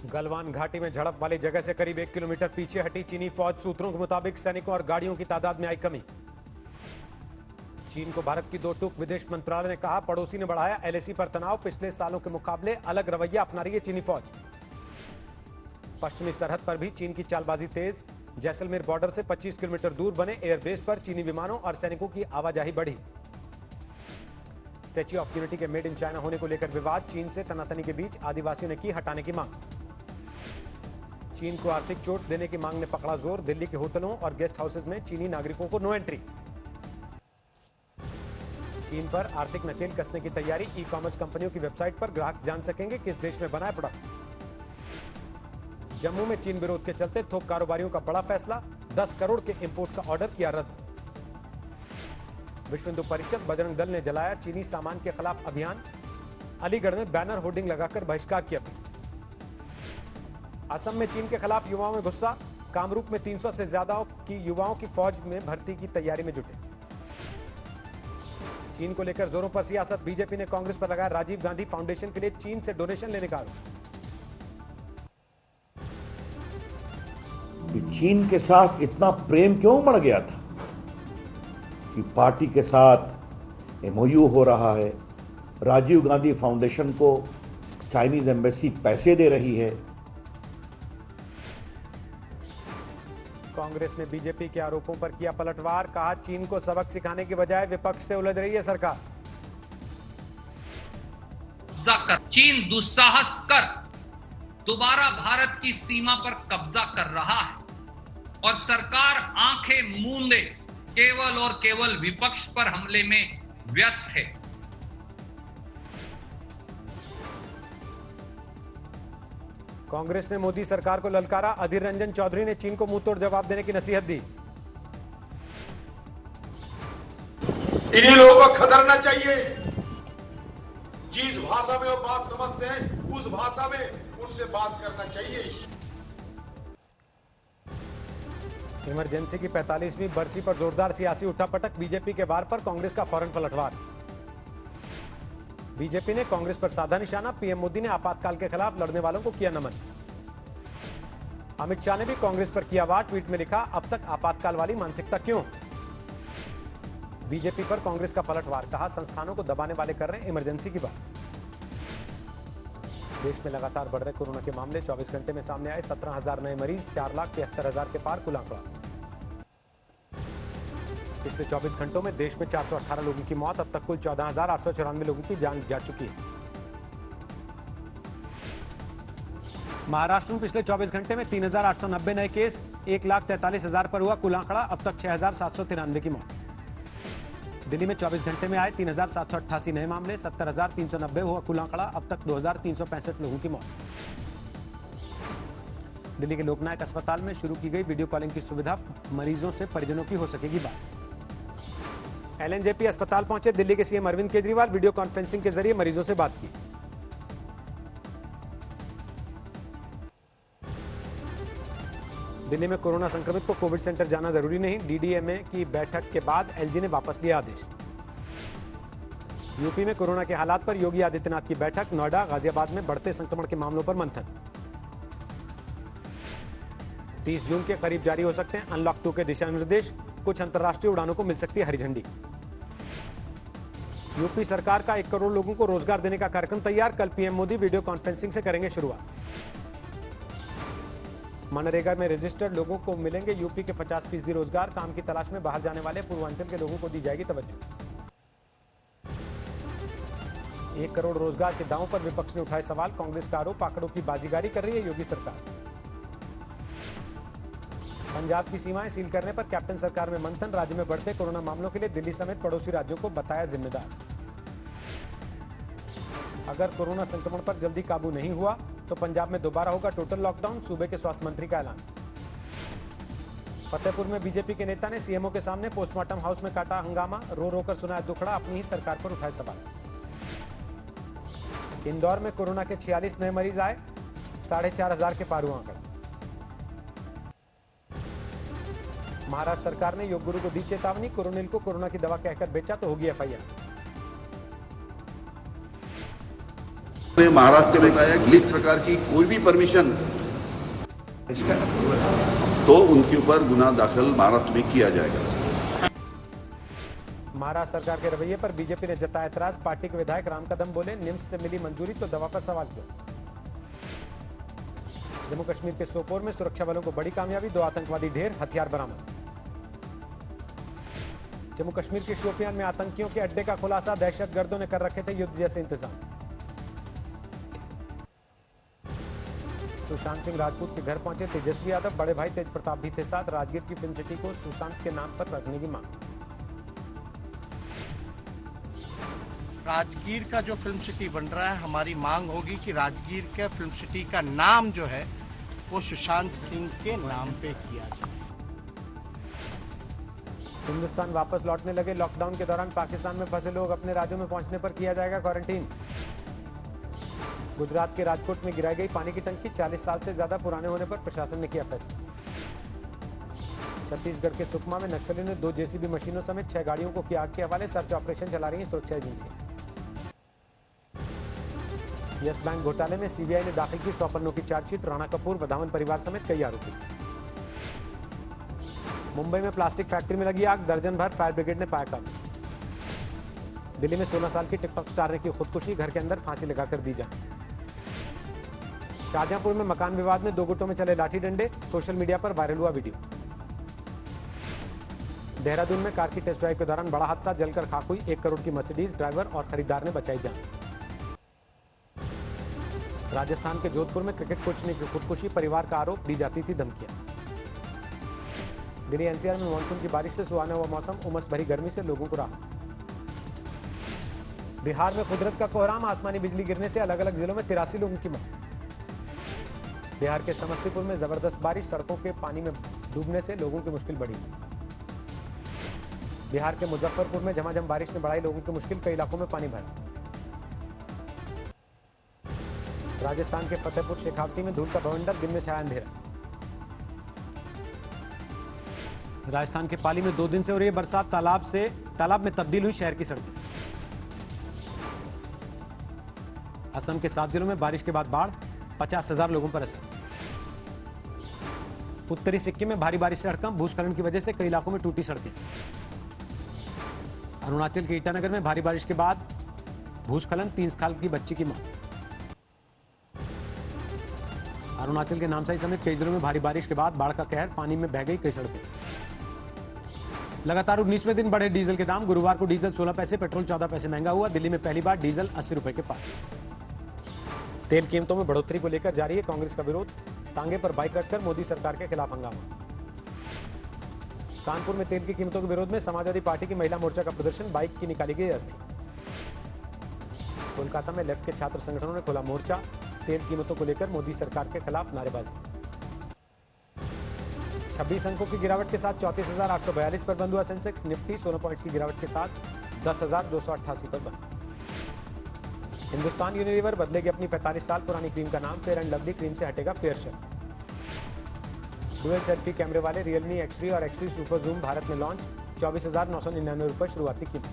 गलवान घाटी में झड़प वाली जगह से करीब 1 किलोमीटर पीछे हटी चीनी फौज। सूत्रों के मुताबिक सैनिकों और गाड़ियों की तादाद में आई कमी। चीन को भारत की दो टूक। विदेश मंत्रालय ने कहा पड़ोसी ने बढ़ाया एलएसी पर तनाव। पिछले सालों के मुकाबले अलग रवैया अपना रही है चीनी फौज। पश्चिमी सरहद पर भी चीन की चालबाजी तेज। जैसलमेर बॉर्डर से 25 किलोमीटर दूर बने एयरबेस पर चीनी विमानों और सैनिकों की आवाजाही बढ़ी। स्टैच्यू ऑफ यूनिटी के मेड इन चाइना होने को लेकर विवाद। चीन से तनातनी के बीच आदिवासियों ने की हटाने की मांग। चीन को आर्थिक चोट देने की मांग ने पकड़ा जोर। दिल्ली के होटलों और गेस्ट हाउसेज में चीनी नागरिकों को नो एंट्री। चीन पर आर्थिक नकेल कसने की तैयारी। ई कॉमर्स कंपनियों की वेबसाइट पर ग्राहक जान सकेंगे किस देश में बना है प्रोडक्ट। जम्मू में चीन विरोध के चलते थोक कारोबारियों का बड़ा फैसला। 10 करोड़ के इंपोर्ट का ऑर्डर किया रद्द। विश्व हिंदू परिषद बजरंग दल ने जलाया चीनी सामान के खिलाफ अभियान। अलीगढ़ में बैनर होर्डिंग लगाकर बहिष्कार किया। असम में चीन के खिलाफ युवाओं में गुस्सा। कामरूप में 300 से ज्यादा की युवाओं की फौज में भर्ती की तैयारी में जुटे। चीन को लेकर जोरों पर सियासत। बीजेपी ने कांग्रेस पर लगाया राजीव गांधी फाउंडेशन के लिए चीन से डोनेशन लेने का आरोप। चीन के साथ इतना प्रेम क्यों बढ़ गया था कि पार्टी के साथ एमओयू हो रहा है। राजीव गांधी फाउंडेशन को चाइनीज एम्बेसी पैसे दे रही है। कांग्रेस ने बीजेपी के आरोपों पर किया पलटवार। कहा चीन को सबक सिखाने की बजाय विपक्ष से उलझ रही है सरकार। चीन दुस्साहस कर दोबारा भारत की सीमा पर कब्जा कर रहा है और सरकार आंखें मूंदे केवल और केवल विपक्ष पर हमले में व्यस्त है। कांग्रेस ने मोदी सरकार को ललकारा। अधीर रंजन चौधरी ने चीन को मुंहतोड़ जवाब देने की नसीहत दी। इन्हीं लोगों को खतरना चाहिए। जिस भाषा में वो बात समझते हैं उस भाषा में उनसे बात करना चाहिए। इमरजेंसी की 45वीं बरसी पर जोरदार सियासी उठापटक। बीजेपी के वार पर कांग्रेस का फौरन पलटवार। बीजेपी ने कांग्रेस पर साधा निशाना। पीएम मोदी ने आपातकाल के खिलाफ लड़ने वालों को किया नमन। अमित शाह ने भी कांग्रेस पर किया वार। ट्वीट में लिखा अब तक आपातकाल वाली मानसिकता क्यों। बीजेपी पर कांग्रेस का पलटवार। कहा संस्थानों को दबाने वाले कर रहे हैं इमरजेंसी की बात। देश में लगातार बढ़ रहे कोरोना के मामले। 24 घंटे में सामने आए 17,000 नए मरीज। 4,73,000 के पार कुल आंकड़ा। पिछले 24 घंटों में देश में 418 लोगों की मौत। अब तक कुल 14,894 लोगों की जान जा चुकी है। महाराष्ट्र में पिछले 24 घंटे में 3,890 नए केस। 1,43,000 पर हुआ कुल आंकड़ा। अब तक 6,793 की मौत। दिल्ली में 24 घंटे में आए 3,788 नए मामले। 70,390 हुआ कुल आंकड़ा। अब तक 2,365 लोगों की मौत। दिल्ली के लोकनायक अस्पताल में शुरू की गई वीडियो कॉलिंग की सुविधा। मरीजों से परिजनों की हो सकेगी बात। एलएनजेपी अस्पताल पहुंचे दिल्ली के CM Arvind Kejriwal. Video conferencing के जरिए मरीजों से बात की। दिल्ली में कोरोना संक्रमित को कोविड सेंटर जाना जरूरी नहीं। डीडीएमए की बैठक के बाद एलजी ने वापस लिया आदेश। यूपी में कोरोना के हालात पर योगी आदित्यनाथ की बैठक। नोएडा गाजियाबाद में बढ़ते संक्रमण के मामलों पर मंथन। 30 जून के करीब जारी हो सकते हैं अनलॉक 2 के दिशा निर्देश। कुछ अंतर्राष्ट्रीय उड़ानों को मिल सकती है हरी झंडी। यूपी सरकार का 1 करोड़ लोगों को रोजगार देने का कार्यक्रम तैयार। कल पीएम मोदी वीडियो कॉन्फ्रेंसिंग से करेंगे शुरुआत। मनरेगा में रजिस्टर्ड लोगों को मिलेंगे यूपी के 50% रोजगार। काम की तलाश में बाहर जाने वाले पूर्वांचल के लोगों को दी जाएगी तवज्जो। 1 करोड़ रोजगार के दावों पर विपक्ष ने उठाए सवाल। कांग्रेस का आरोप आंकड़ों की बाजीगारी कर रही है योगी सरकार। पंजाब की सीमाएं सील करने पर कैप्टन सरकार में मंथन। राज्य में बढ़ते कोरोना मामलों के लिए दिल्ली समेत पड़ोसी राज्यों को बताया जिम्मेदार। अगर कोरोना संक्रमण पर जल्दी काबू नहीं हुआ तो पंजाब में दोबारा होगा टोटल लॉकडाउन। सूबे के स्वास्थ्य मंत्री का ऐलान। फतेहपुर में बीजेपी के नेता ने सीएमओ के सामने पोस्टमार्टम हाउस में काटा हंगामा। रो रो कर सुनाया दुखड़ा। अपनी ही सरकार पर उठाए सवाल। इंदौर में कोरोना के 46 नए मरीज आए। 4,500 के पार हुआ आंकड़ा। महाराष्ट्र सरकार ने योग गुरु को दी चेतावनी। कोरोनिल को कोरोना की दवा कहकर बेचा तो होगी एफआईआर। ने महाराष्ट्र में बताया कि इस प्रकार की कोई भी परमिशन तो उनके ऊपर गुना दाखिल महाराष्ट्र में किया जाएगा। महाराष्ट्र सरकार के रवैये पर बीजेपी ने जताया ऐतराज। पार्टी के विधायक राम कदम बोले, निम्स से मिली मंजूरी तो दवा पर सवाल क्यों। जम्मू कश्मीर के सोपोर में सुरक्षा बलों को बड़ी कामयाबी, 2 आतंकवादी ढेर, हथियार बरामद। जम्मू कश्मीर के शोपियान में आतंकियों के अड्डे का खुलासा, दहशतगर्दों ने कर रखे थे युद्ध जैसे इंतजाम। सुशांत सिंह राजपूत के घर पहुंचे तेजस्वी यादव, बड़े भाई तेज प्रताप भी थे साथ। राजगीर की फिल्म सिटी को सुशांत के नाम पर रखने की मांग। राजगीर का जो फिल्म सिटी बन रहा है, हमारी मांग होगी कि राजगीर के फिल्म सिटी का नाम जो है वो सुशांत सिंह के नाम पे किया जाए। हिंदुस्तान वापस लौटने लगे। लॉकडाउन के दौरान पाकिस्तान में फंसे लोग अपने राज्यों में पहुंचने पर किया जाएगा क्वारंटीन। गुजरात के राजकोट में गिराई गई पानी की टंकी, 40 साल से ज्यादा पुराने होने पर प्रशासन ने किया फैसला। छत्तीसगढ़ के सुकमा में नक्सलियों ने 2 जेसीबी मशीनों समेत 6 गाड़ियों को किया आग के हवाले। सर्च ऑपरेशन चला रही है सुरक्षा एजेंसियां। यस बैंक घोटाले में सीबीआई ने दाखिल की 100 पन्नों की चार्जशीट। राणा कपूर, वधावन परिवार समेत कई आरोपी। मुंबई में प्लास्टिक फैक्ट्री में लगी आग, दर्जन भर फायर ब्रिगेड ने पाया काबू। दिल्ली में 16 साल की टिकटॉक स्टार ने की खुदकुशी, घर के अंदर फांसी लगाकर दी जान। शाहजहांपुर में मकान विवाद में 2 गुटों में चले लाठी डंडे, सोशल मीडिया पर वायरल हुआ वीडियो। देहरादून में कार की टेस्ट ड्राइव के दौरान बड़ा हादसा, जलकर खाक हुई 1 करोड़ की मर्सिडीज, ड्राइवर और खरीदार ने बचाई जान। राजस्थान के जोधपुर में क्रिकेट कोच ने की खुदकुशी, परिवार का आरोप, दी जाती थी धमकियां। दिल्ली एनसीआर में मानसून की बारिश से सुहाना हुआ मौसम, उमस भरी गर्मी से लोगों को राहत। बिहार में कुदरत का कोहराम, आसमानी बिजली गिरने से अलग अलग जिलों में 83 लोगों की मौत। बिहार के समस्तीपुर में जबरदस्त बारिश, सड़कों के पानी में डूबने से लोगों की मुश्किल बढ़ी। बिहार के मुजफ्फरपुर में झमाझम बारिश ने बढ़ाई लोगों की मुश्किल, कई इलाकों में पानी भरा। राजस्थान के फतेहपुर शेखावती में धूल का बवंडर, दिन में छाया अंधेरा। राजस्थान के पाली में 2 दिन से हो रही है बरसात, तालाब में तब्दील हुई शहर की सड़कें। असम के 7 जिलों में बारिश के बाद बाढ़, 50,000 लोगों पर असर। उत्तरी सिक्किम में भारी बारिश से हड़कंप, भूस्खलन की वजह से कई इलाकों में टूटी सड़कें। अरुणाचल के ईटानगर में भारी बारिश के बाद भूस्खलन, 3 साल की बच्ची की मौत। अरुणाचल के नामसाई समेत कई जिलों में भारी बारिश के बाद बाढ़ का कहर, पानी में बह गई कई सड़कें। लगातार 19वें दिन बढ़े डीजल के दाम, गुरुवार को डीजल 16 पैसे, पेट्रोल 14 पैसे महंगा हुआ। दिल्ली में पहली बार डीजल 80 रुपए के पार। तेल कीमतों में बढ़ोतरी को लेकर जारी है कांग्रेस का विरोध, तांगे पर बाइक रखकर मोदी सरकार के खिलाफ हंगामा। कानपुर में तेल की कीमतों के विरोध में समाजवादी पार्टी की महिला मोर्चा का प्रदर्शन, बाइक की निकाली गई अर्थी। कोलकाता में लेफ्ट के छात्र संगठनों ने खोला मोर्चा, तेल कीमतों को लेकर मोदी सरकार के खिलाफ नारेबाजी। 26 अंकों की गिरावट के साथ 34,842 पर बंद हुआ सेंसेक्स। निफ्टी 16 पॉइंट्स की गिरावट के साथ 10,288 पर बंद। हिंदुस्तान यूनिलीवर बदलेगी अपनी 45 साल पुरानी क्रीम का नाम, फेयर एंड लवली क्रीम से हटेगा फेयरशेल। डुअल सेल्फी कैमरे वाले रियलमी X3 और X3 सुपर जूम भारत में लॉन्च, 24,999 रुपए शुरुआती कीमत।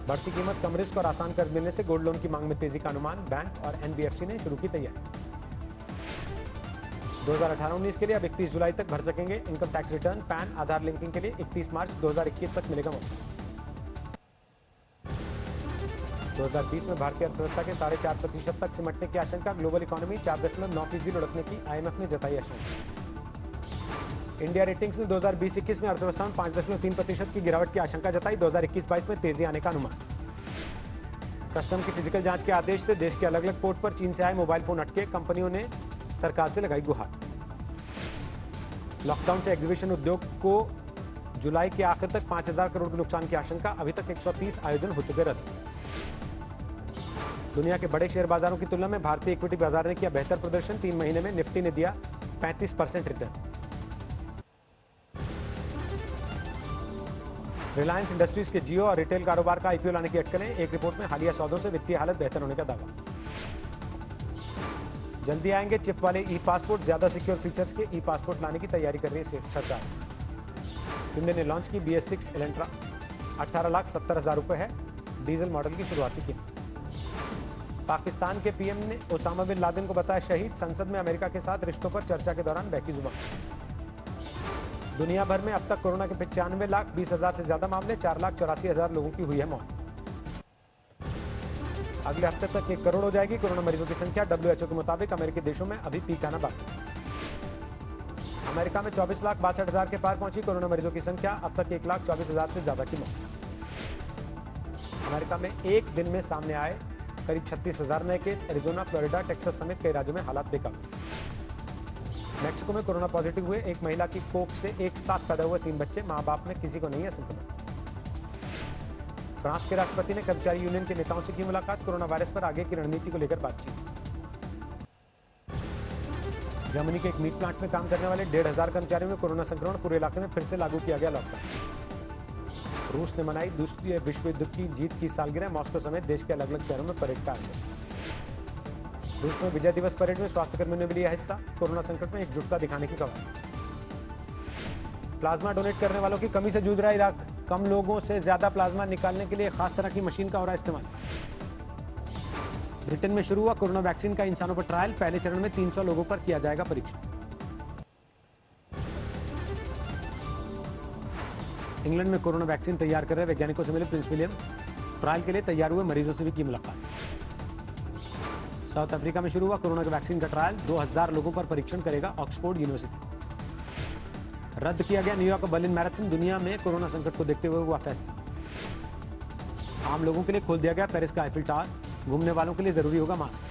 बढ़ती कीमत, कम रिस्क और आसान कर्ज मिलने से गोल्ड लोन की मांग में तेजी का अनुमान, बैंक और NBFC ने शुरू की तैयारी। 2018-19 के लिए अब 31 जुलाई तक भर सकेंगे इनकम टैक्स रिटर्न, पैन आधार लिंकिंग के लिए 31 मार्च 2021 तक मिलेगा मौका। 2020 में भारतीय अर्थव्यवस्था के 4.5% तक सिमटने की आशंका, ग्लोबल इकोनॉमी 4.9% लुढ़कने की IMF ने जताई आशंका। इंडिया रेटिंग्स ने 2020-21 में अर्थव्यवस्था में 5.3% की गिरावट की आशंका जताई, 2021-22 में तेजी आने का अनुमान। कस्टम की फिजिकल जांच के आदेश से देश के अलग अलग पोर्ट पर चीन से आए मोबाइल फोन अटके, कंपनियों ने सरकार से लगाई गुहार। लॉकडाउन से एग्जीबिशन उद्योग को जुलाई के आखिर तक 5,000 करोड़ के नुकसान की आशंका, अभी तक 130 आयोजन हो चुके रद्द। दुनिया के बड़े शेयर बाजारों की तुलना में भारतीय इक्विटी बाजार ने किया बेहतर प्रदर्शन, 3 महीने में निफ्टी ने दिया 35% रिटर्न। रिलायंस इंडस्ट्रीज के जियो और रिटेल कारोबार का IPO लाने की अटकलें, एक रिपोर्ट में हालिया सौदों से वित्तीय हालत बेहतर होने का दावा। जल्दी आएंगे चिप वाले ई-पासपोर्ट, ज्यादा सिक्योर फीचर्स के ई-पासपोर्ट लाने की तैयारी कर रही है सरकार। hyundai ने लॉन्च की BS6 एलेंट्रा, 18,70,000 रुपए है डीजल मॉडल की शुरुआती कीमत। पाकिस्तान के पीएम ने ओसामा बिन लादेन को बताया शहीद। संसद में अमेरिका के साथ रिश्तों पर चर्चा के दौरान बहकी जुबान। दुनिया भर में अब तक कोरोना के 95,20,000 से ज्यादा मामले, 4,84,000 लोगों की हुई है मौत। अगले हफ्ते तक 1 करोड़ हो जाएगी कोरोना मरीजों की संख्या। WHO के मुताबिक अमेरिकी देशों में अभी पीक आना बाकी। अमेरिका में 24,62,000 के पार पहुंची कोरोना मरीजों की संख्या। अब तक 1,24,000 से ज्यादा की मौत। अमेरिका में एक दिन में सामने आए करीब 36,000 नए केस। एरिजोना, फ्लोरिडा, टेक्सास समेत कई राज्यों में हालात बेकाबू। मैक्सिको में कोरोना पॉजिटिव हुए एक महिला की कोख से एक साथ पैदा हुए 3 बच्चे। मां बाप में किसी को नहीं है संक्रमण। फ्रांस के राष्ट्रपति ने कर्मचारी यूनियन के नेताओं से की मुलाकात। कोरोना वायरस पर आगे की रणनीति को लेकर बातचीत। जर्मनी के एक मीट प्लांट में काम करने वाले 1,500 कर्मचारियों में कोरोना संक्रमण। पूरे इलाके में फिर से लागू किया गया लॉकडाउन। रूस ने मनाई दूसरी विश्व युद्ध की जीत की सालगिरह। मॉस्को समेत देश के अलग अलग शहरों में परेड का आयोजन। रूस में विजय दिवस परेड में स्वास्थ्य कर्मियों ने भी लिया हिस्सा। कोरोना संकट में एकजुटता दिखाने की कवायद। प्लाज्मा डोनेट करने वालों की कमी से जूझ रहा इराक। कम लोगों से ज्यादा प्लाज्मा निकालने के लिए खास तरह की मशीन का हो रहा है इस्तेमाल। ब्रिटेन में शुरू हुआ कोरोना वैक्सीन का इंसानों पर ट्रायल। पहले चरण में 300 लोगों पर किया जाएगा परीक्षण। इंग्लैंड में कोरोना वैक्सीन तैयार कर रहे वैज्ञानिकों से मिले प्रिंस विलियम। ट्रायल के लिए तैयार हुए मरीजों से भी की मुलाकात। साउथ अफ्रीका में शुरू हुआ कोरोना के वैक्सीन का ट्रायल। 2,000 लोगों पर परीक्षण करेगा ऑक्सफोर्ड यूनिवर्सिटी। रद्द किया गया न्यूयॉर्क और बर्लिन मैराथन। दुनिया में कोरोना संकट को देखते हुए हुआ फैसला। आम लोगों के लिए खोल दिया गया पेरिस का आईफिल टावर। घूमने वालों के लिए जरूरी होगा मास्क।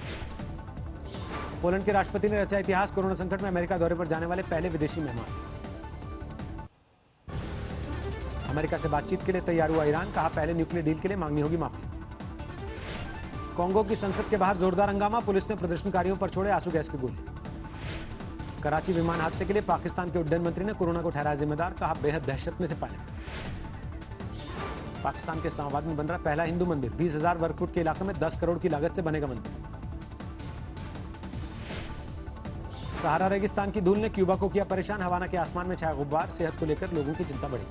पोलैंड के राष्ट्रपति ने रचा इतिहास। कोरोना संकट में अमेरिका दौरे पर जाने वाले पहले विदेशी मेहमान। अमेरिका से बातचीत के लिए तैयार हुआ ईरान। कहा पहले न्यूक्लियर डील के लिए मांगनी होगी माफी। कांगो की संसद के बाहर जोरदार हंगामा। पुलिस ने प्रदर्शनकारियों पर छोड़े आंसू गैस के गोले। कराची विमान हादसे के लिए पाकिस्तान के उड्डयन मंत्री ने कोरोना को ठहराया जिम्मेदार। कहा बेहद दहशत में से पायलट। पाकिस्तान के इस्लामाबाद में बन रहा पहला हिंदू मंदिर। 20,000 वर्ग फुट के इलाके में 10 करोड़ की लागत से बनेगा मंदिर। सहारा रेगिस्तान की धूल ने क्यूबा को किया परेशान। हवाना के आसमान में छाया गुब्बार। सेहत को लेकर लोगों की चिंता बढ़ी।